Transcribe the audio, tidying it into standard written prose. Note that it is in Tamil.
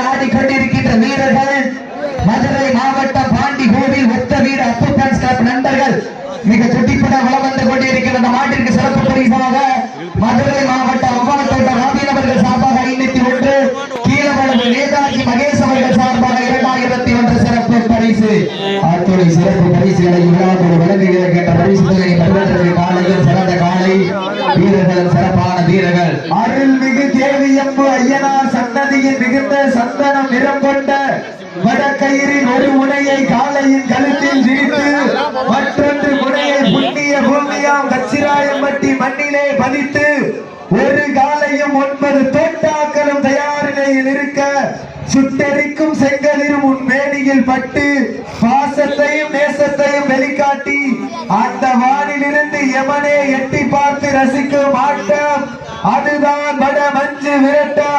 ஆடிக்கொண்டிருக்கின்ற வீரர்கள் மதுரை மாவட்டம் பாண்டி கோவில் ஒத்த வீர அப்பன் கிளப் நண்பர்கள் மிக துடிப்புட வளம் வந்து கொண்டிருக்கிற அந்த மாட்டிற்கு சிறப்பு பரிசாக மதுரை மாவட்டம் அவ்வாத்தோட்ட ராமீனவர்கள் சார்பாக 501 கீழவளவு நேதாஜி மகேஷ் அவர்கள் சார்பாக 2001 சிறப்பு பரிசு. அத்துறை சிறப்பு பரிசுகளை விழாவோடு வழங்குகிற கேட்ட பரிசுகளை பெறுவதற்கு காலையில் சிறந்த காலை வீரர்களும் சிறப்பான வீரர்கள் அருள்மிகு தேவியம்பு ஐயனார் சன்னதியின் மிகுந்த சந்தனம் நிறம் கொண்ட வடக்கயிறின் ஒரு முனையை காலையின் கழுத்தில் விரித்து மற்றொன்று முனையை புண்ணிய பூமியாம் கச்சிராயம்பட்டி மண்ணிலே பதித்து ஒரு காலையும் 9 தோட்டாக்களும் தயார் நிலையில் இருக்க சுட்டெரிக்கும் செங்கலிரும் உன் மேனியில் பட்டு பாசத்தையும் நேசத்தையும் வெளிக்காட்டி அந்த வானிலிருந்து எமனே எட்டி பார்த்து ரசிக்கும் ஆட்டம் அதுதான் வட மஞ்சு விரட்டா.